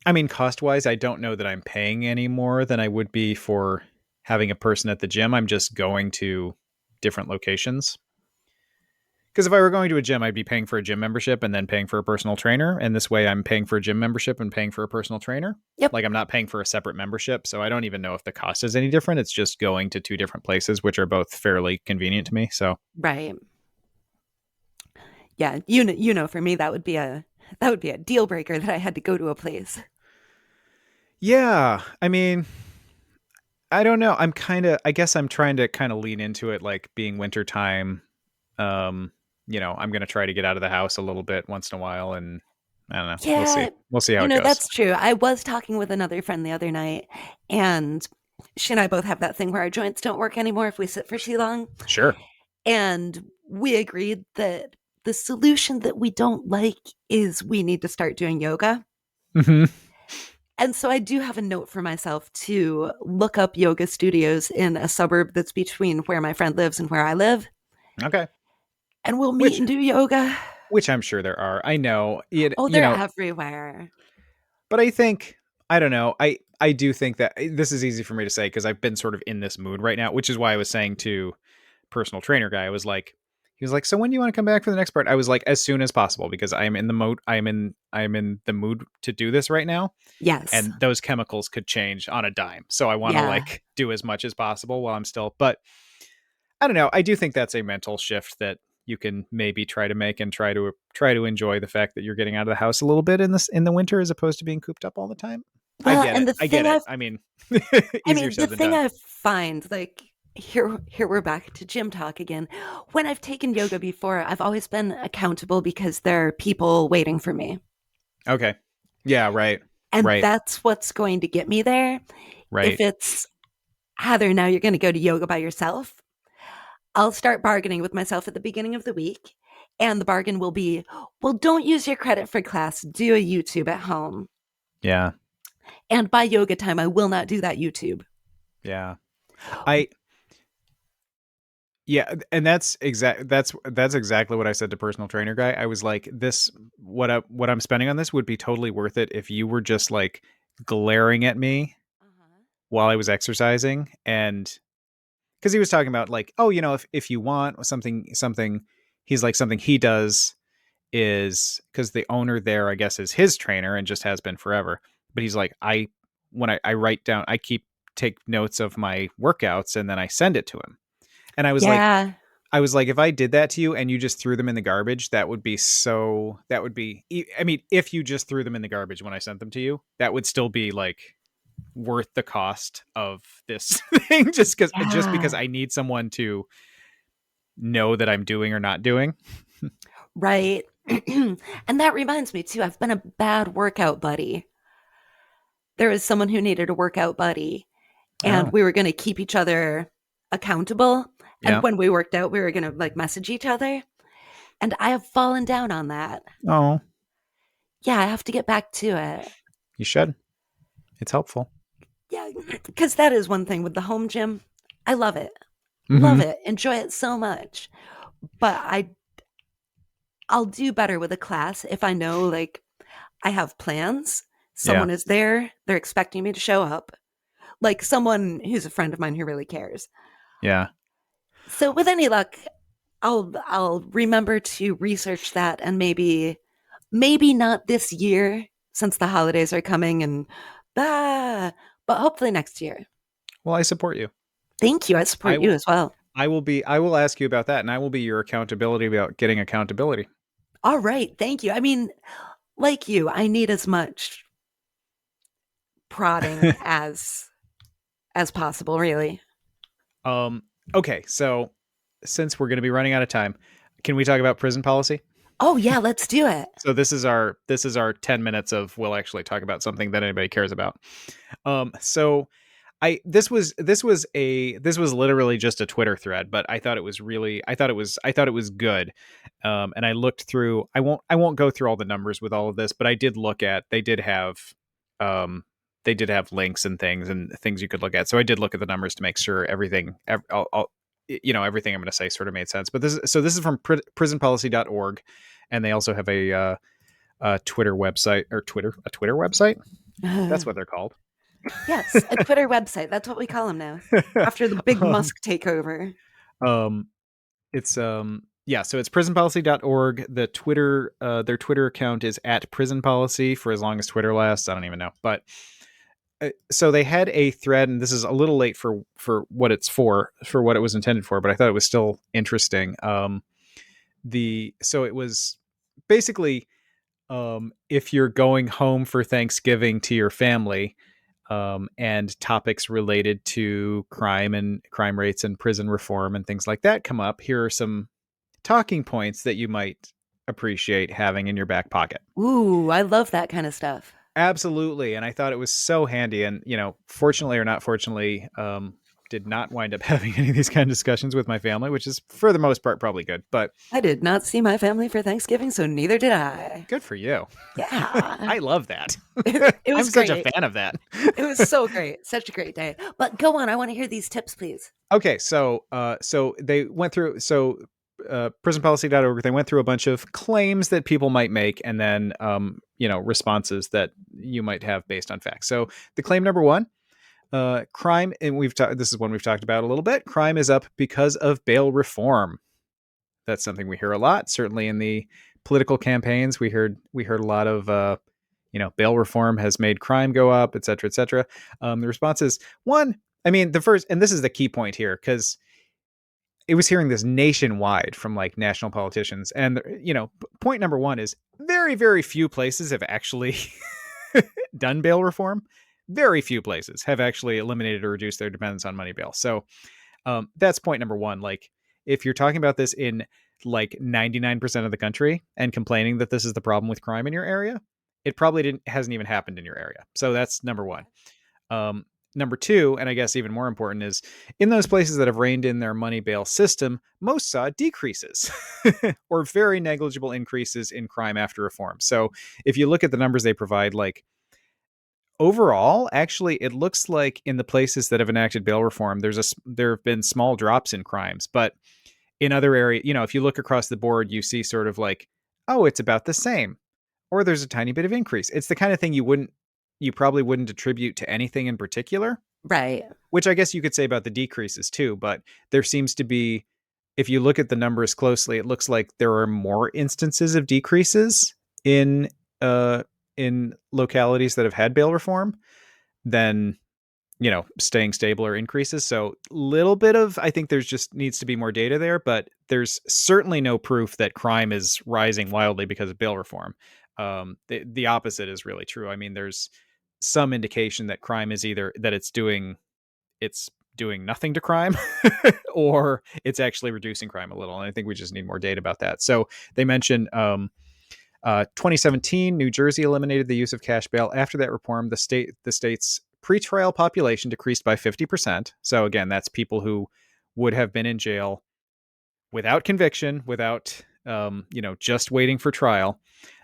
I mean, cost wise, I don't know that I'm paying any more than I would be for having a person at the gym. I'm just going to different locations. Because if I were going to a gym, I'd be paying for a gym membership and then paying for a personal trainer. And this way, I'm paying for a gym membership and paying for a personal trainer. Yep. Like I'm not paying for a separate membership. So I don't even know if the cost is any different. It's just going to two different places, which are both fairly convenient to me. So Right. Yeah, you know for me that would be a deal breaker that I had to go to a place. yeah, I mean, I don't know. I guess I'm trying to kind of lean into it, like being wintertime. Um, I'm going to try to get out of the house a little bit once in a while. And I don't know. We'll see. Yeah, We'll see how it goes. that's true. I was talking with another friend the other night, and she and I both have that thing where our joints don't work anymore if we sit for too long. Sure. And we agreed that the solution that we don't like is we need to start doing yoga. Hmm. And so I do have a note for myself to look up yoga studios in a suburb that's between where my friend lives and where I live. Okay. And we'll meet Which, and do yoga. which I'm sure there are. I know it, Oh, they're everywhere. but I don't know. I do think that this is easy for me to say because I've been sort of in this mood right now, which is why I was saying to personal trainer guy, he was like, so when do you want to come back for the next part? I was like, as soon as possible because I am in the mode. I'm in the mood to do this right now. Yes. And those chemicals could change on a dime. So I want to Yeah. like do as much as possible while I'm still, but I don't know. I do think that's a mental shift that you can maybe try to make and try to enjoy the fact that you're getting out of the house a little bit in the winter as opposed to being cooped up all the time. I Well, get and it. the I get thing it. I've I mean, I easier mean, the said than thing done. I find, like here we're back to gym talk again. When I've taken yoga before, I've always been accountable because there are people waiting for me. Okay. Yeah, right. And Right. that's what's going to get me there. If Right. it's Heather, now you're going to go to yoga by yourself, I'll start bargaining with myself at the beginning of the week. And the bargain will be, well, don't use your credit for class, do a YouTube at home. Yeah. And by yoga time, I will not do that YouTube. Yeah. I Yeah, and that's exactly what I said to personal trainer guy. I was like, this what I'm spending on this would be totally worth it if you were just like glaring at me Uh-huh. while I was exercising. And because he was talking about like, oh, if you want something he's like something he does is because the owner there, I guess, is his trainer and just has been forever. But he's like, when I write down, take notes of my workouts and then I send it to him. And Yeah. I was like, if I did that to you and you just threw them in the garbage, I mean, if you just threw them in the garbage when I sent them to you, that would still be like worth the cost of this thing just because Yeah. I need someone to know that I'm doing or not doing. Right. And that reminds me too, I've been a bad workout buddy. There was someone who needed a workout buddy, and Oh, we were going to keep each other accountable. And yeah. when we worked out, we were going to like message each other. And I have fallen down on that. Oh, Yeah, I have to get back to it. you should. It's helpful. Yeah, because that is one thing with the home gym. I love it. Love Mm-hmm. it. Enjoy it so much. But I'll do better with a class if I know like I have plans. Yeah. Someone is there. They're expecting me to show up. Like someone who's a friend of mine who really cares. Yeah. So with any luck, I'll remember to research that and maybe not this year since the holidays are coming and but hopefully next year. Well, I support you. Thank you. I I support you will. as well. I will ask you about that, and I will be your accountability about getting accountability. All right. Thank you. I mean, like you, I need as much prodding as possible, really. um. Okay. So since we're going to be running out of time, can we talk about prison policy? Oh yeah, let's do it. So this is our 10 minutes of we'll actually talk about something that anybody cares about. So I this was literally just a Twitter thread, but I thought it was really I thought it was good. And I looked through. I won't go through all the numbers with all of this, but I did look at. Um, they did have links and things you could look at. So I did look at the numbers to make sure everything. Everything I'm going to say sort of made sense. But this is from prisonpolicy.org, and they also have a Twitter website or a Twitter website. That's what they're called. Yes, a Twitter website. That's what we call them now. After the big um, Musk takeover. um, it's yeah, so it's prisonpolicy.org. Their Twitter account is at prisonpolicy for as long as Twitter lasts. I don't even know. But so they had a thread, and this is a little late for what it's for what it was intended for, but I thought it was still interesting. So it was basically if you're going home for Thanksgiving to your family, and topics related to crime and crime rates and prison reform and things like that come up, here are some talking points that you might appreciate having in your back pocket. Ooh, I love that kind of stuff. Absolutely. And I thought it was so handy. And, fortunately or not fortunately, did not wind up having any of these kind of discussions with my family, which is for the most part probably good. But I did not see my family for Thanksgiving, so neither did I. good for you. Yeah. I love that. It I'm was such a great. fan of that. It was so great. Such a great day. But go on. I want to hear these tips, please. Okay, so they went through prisonpolicy.org. They went through a bunch of claims that people might make, and then responses that you might have based on facts. So the claim number one, crime, and this is one we've talked about a little bit. Crime is up because of bail reform. That's something we hear a lot. Certainly in the political campaigns, we heard a lot of bail reform has made crime go up, et cetera, et cetera. The response is one. I mean, the first, and this is the key point here, because it was hearing this nationwide from like national politicians. And, point number one is very, very few places have actually done bail reform. Very few places have actually eliminated or reduced their dependence on money bail. So that's point number one. Like, if you're talking about this in like 99% of the country and complaining that this is the problem with crime in your area, it probably hasn't even happened in your area. So that's number one. Um, Number two, and I guess even more important, is in those places that have reined in their money bail system, most saw decreases or very negligible increases in crime after reform. So if you look at the numbers they provide, like overall, actually, it looks like in the places that have enacted bail reform, there have been small drops in crimes, but in other areas, if you look across the board, you see sort of like, oh, it's about the same, or there's a tiny bit of increase. It's the kind of thing you probably wouldn't attribute to anything in particular, Right. which I guess you could say about the decreases too. But there seems to be, if you look at the numbers closely, it looks like there are more instances of decreases in uh in localities that have had bail reform than staying stable or increases. So little bit of, I think there's just needs to be more data there, but there's certainly no proof that crime is rising wildly because of bail reform. The opposite is really true. I mean, there's some indication that crime is either that it's doing nothing to crime or it's actually reducing crime a little. And I think we just need more data about that. So they mentioned 2017, New Jersey eliminated the use of cash bail. After that reform, the state's pretrial population decreased by 50%. So again, that's people who would have been in jail without conviction, without just waiting for trial.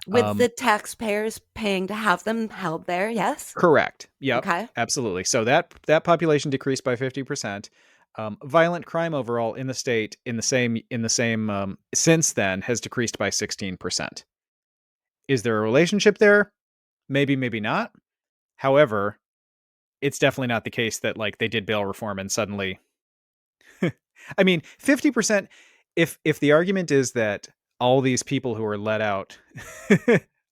With the taxpayers paying to have them held there, yes? Correct. Yep. Okay. Absolutely. So that population decreased by 50%. Violent crime overall in the state in the same since then has decreased by 16%. Is there a relationship there? Maybe, maybe not. However, it's definitely not the case that like they did bail reform and suddenly I mean, 50%, if the argument is that all these people who are let out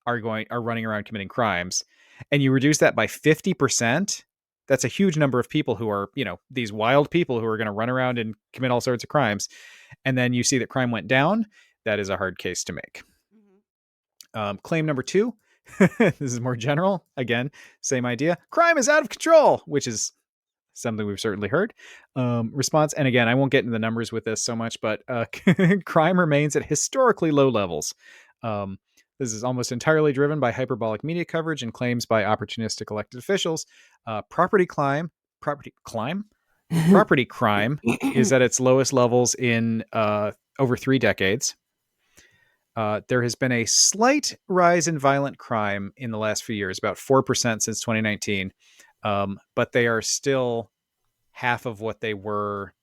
are running around committing crimes, and you reduce that by 50%, that's a huge number of people who are, these wild people who are going to run around and commit all sorts of crimes. And then you see that crime went down. That is a hard case to make. Claim number two, this is more general. Again, same idea. Crime is out of control, which is something we've certainly heard. Response, and again, I won't get into the numbers with this so much, but crime remains at historically low levels. Um, this is almost entirely driven by hyperbolic media coverage and claims by opportunistic elected officials. Property climb, property crime is at its lowest levels in over 3 decades. There has been a slight rise in violent crime in the last few years, about 4% since 2019, but they are still half of what they were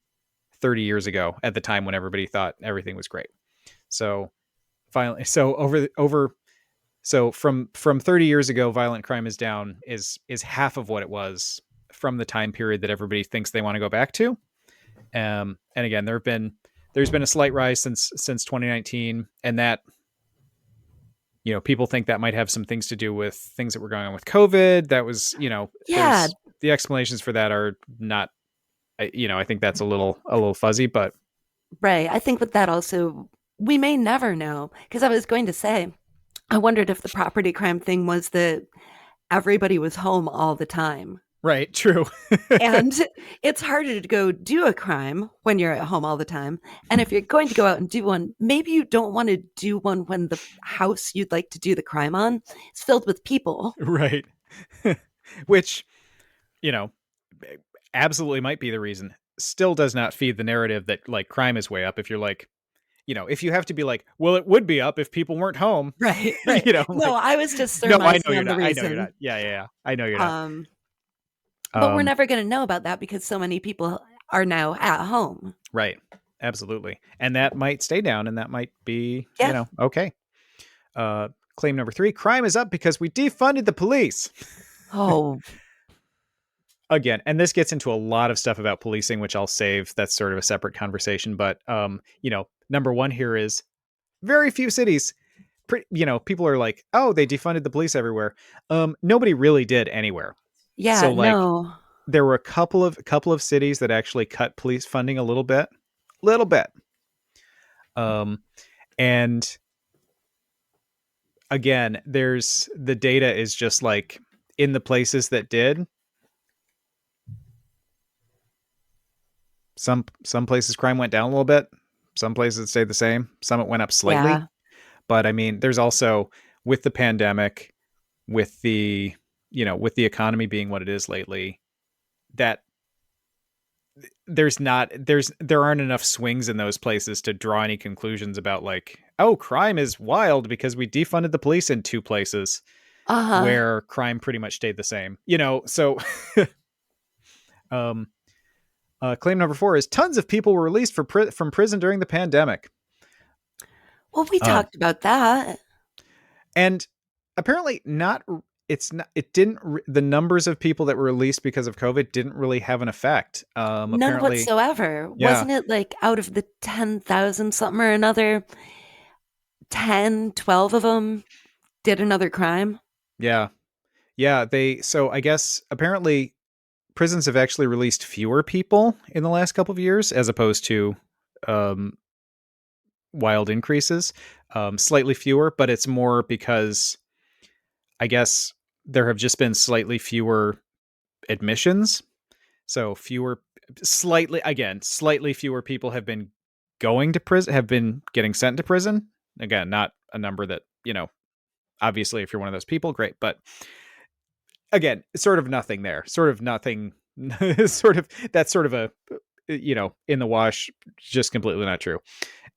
30 years ago at the time when everybody thought everything was great. So violent. So from 30 years ago, violent crime is down is half of what it was from the time period that everybody thinks they want to go back to. And again, there's been a slight rise since 2019, and that, people think that might have some things to do with things that were going on with COVID. That was, Yeah, there's the explanations for that are not, I think that's a little fuzzy, but right. I think with that also, we may never know. Because I was going to say, I wondered if the property crime thing was that everybody was home all the time. right, true. And it's harder to go do a crime when you're at home all the time. And if you're going to go out and do one, maybe you don't want to do one when the house you'd like to do the crime on is filled with people. Right. Which, you know, absolutely might be the reason. Still does not feed the narrative that like crime is way up. If you're like, if you have to be like, well, it would be up if people weren't home. Right, right. No, Like, I was just no, I know surmising you're on the not. I know you're reason. not. Yeah, yeah, yeah. I know you're not. But we're Um, never going to know about that because so many people are now at home. right. Absolutely. And that might stay down, and that might be, Yeah. okay. Claim number 3: crime is up because we defunded the police. Oh, Again, and this gets into a lot of stuff about policing, which I'll save. That's sort of a separate conversation. But number one here is very few cities. People are like, oh, they defunded the police everywhere. Nobody really did anywhere. So yeah. like, No. there were a couple of cities that actually cut police funding a little bit. And again, there's the data is just like in the places that did. Some places crime went down a little bit. Some places it stayed the same. Some it went up slightly. Yeah. But I mean, there's also with the pandemic, with the economy being what it is lately, that there aren't enough swings in those places to draw any conclusions about like, oh, crime is wild because we defunded the police in 2 places Uh huh. where crime pretty much stayed the same. So um claim number 4 is tons of people were released from prison during the pandemic. Well, we Uh, talked about that. and apparently not. It's not. It didn't. The numbers of people that were released because of COVID didn't really have an effect. None Apparently, whatsoever. yeah, Wasn't it like out of the 10,000 something or another, 10, 12 of them did another crime? yeah, yeah. So I guess apparently prisons have actually released fewer people in the last couple of years, as opposed to um, wild increases. Slightly fewer, but it's more because I guess there have just been slightly fewer admissions. So slightly fewer people have been going to prison, have been getting sent to prison. Again, not a number that, obviously if you're one of those people, great. But again, sort of nothing there, sort of nothing, that's sort of a, in the wash, just completely not true.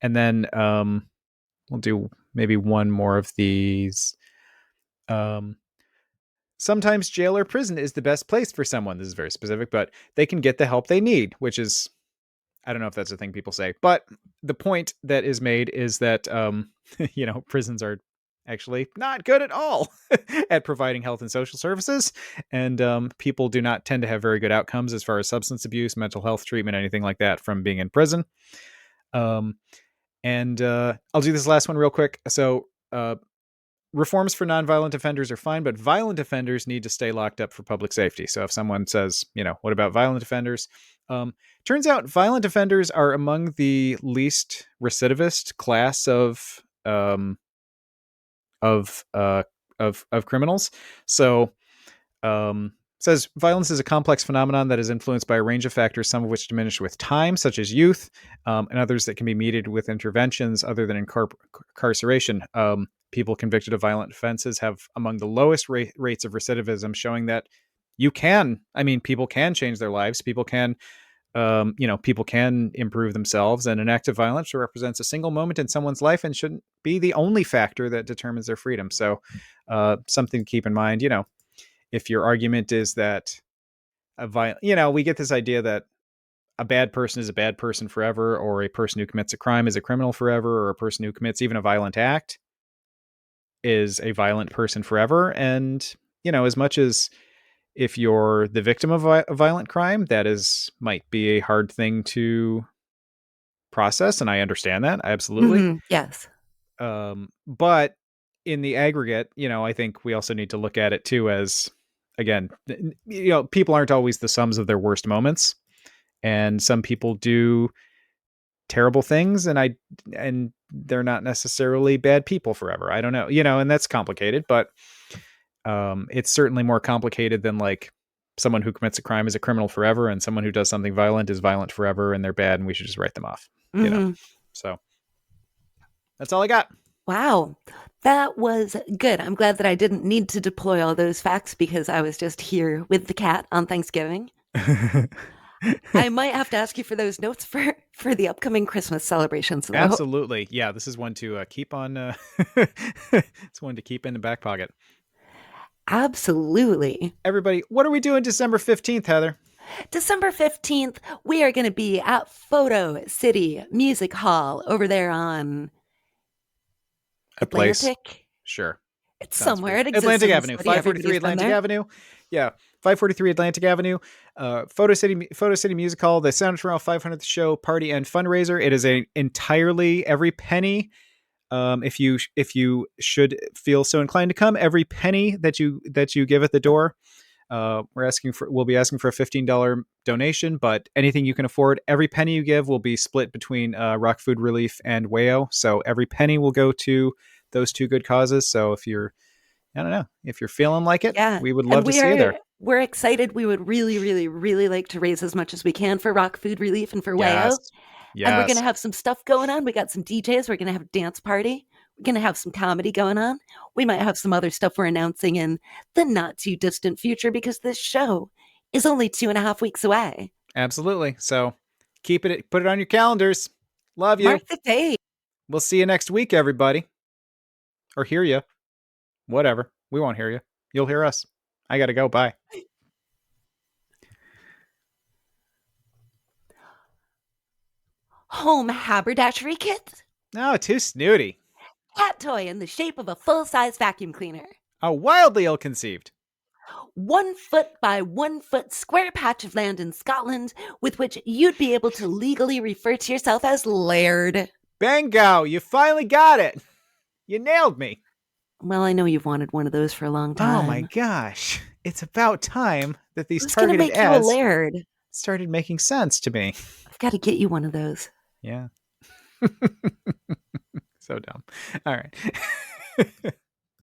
And then we'll do maybe one more of these. Um, Sometimes jail or prison is the best place for someone. This is very specific, but they can get the help they need, which is, I don't know if that's a thing people say, but the point that is made is that, prisons are actually not good at all at providing health and social services. And people do not tend to have very good outcomes as far as substance abuse, mental health treatment, anything like that from being in prison. Um, and I'll do this last one real quick. So, reforms for nonviolent offenders are fine, but violent offenders need to stay locked up for public safety. So if someone says, what about violent offenders? Turns out violent offenders are among the least recidivist class of of criminals. So says violence is a complex phenomenon that is influenced by a range of factors, some of which diminish with time, such as youth, and others that can be meted with interventions other than incarceration. People convicted of violent offenses have among the lowest rates of recidivism, showing that people can change their lives. People can, people can improve themselves. And an act of violence represents a single moment in someone's life and shouldn't be the only factor that determines their freedom. So, something to keep in mind. If your argument is that we get this idea that a bad person is a bad person forever, or a person who commits a crime is a criminal forever, or a person who commits even a violent act is a violent person forever. And, as much as if you're the victim of a violent crime, might be a hard thing to process. And I understand that. Absolutely. Yes. But in the aggregate, I think we also need to look at it too as, again, people aren't always the sums of their worst moments. And some people do terrible things, and they're not necessarily bad people forever. I don't know, and that's complicated, but it's certainly more complicated than like someone who commits a crime is a criminal forever, and someone who does something violent is violent forever, and they're bad, and we should just write them off. So that's all I got. Wow. That was good. I'm glad that I didn't need to deploy all those facts because I was just here with the cat on Thanksgiving. I might have to ask you for those notes for the upcoming Christmas celebrations. Though. Absolutely. Yeah, this is one to keep on. It's one to keep in the back pocket. Absolutely. Everybody, what are we doing December 15th, Heather? December 15th, we are going to be at Photo City Music Hall over there on Atlantic. Place. Sure. It's sounds somewhere. It exists Atlantic Avenue, 543 Atlantic Avenue. Yeah, 543 Atlantic Avenue. Photo City Music Hall, the Sound of Tomorrow 500th show party and fundraiser. It is a entirely every penny. If you should feel so inclined to come, every penny that you give at the door, we'll be asking for a $15 donation, but anything you can afford, every penny you give will be split between Rock Food Relief and WAO. So every penny will go to those two good causes. So if you're feeling like it, we would love to see you there. We're excited. We would really, really, really like to raise as much as we can for Rock Food Relief and for WAO. Yes. And we're going to have some stuff going on. We got some DJs. We're going to have a dance party. We're going to have some comedy going on. We might have some other stuff we're announcing in the not too distant future because this show is only 2.5 weeks away. Absolutely. So put it on your calendars. Love you. Mark the date. We'll see you next week, everybody. Or hear you. Whatever. We won't hear you. You'll hear us. I got to go. Bye. Home haberdashery kit? No, too snooty. Cat toy in the shape of a full-size vacuum cleaner. Oh, wildly ill-conceived. 1 foot by 1 foot square patch of land in Scotland with which you'd be able to legally refer to yourself as Laird. Bingo! You finally got it. You nailed me. Well, I know you've wanted one of those for a long time. Oh my gosh. It's about time that these Who's targeted make ads you a Laird? Started making sense to me. I've got to get you one of those. Yeah. So dumb. All right.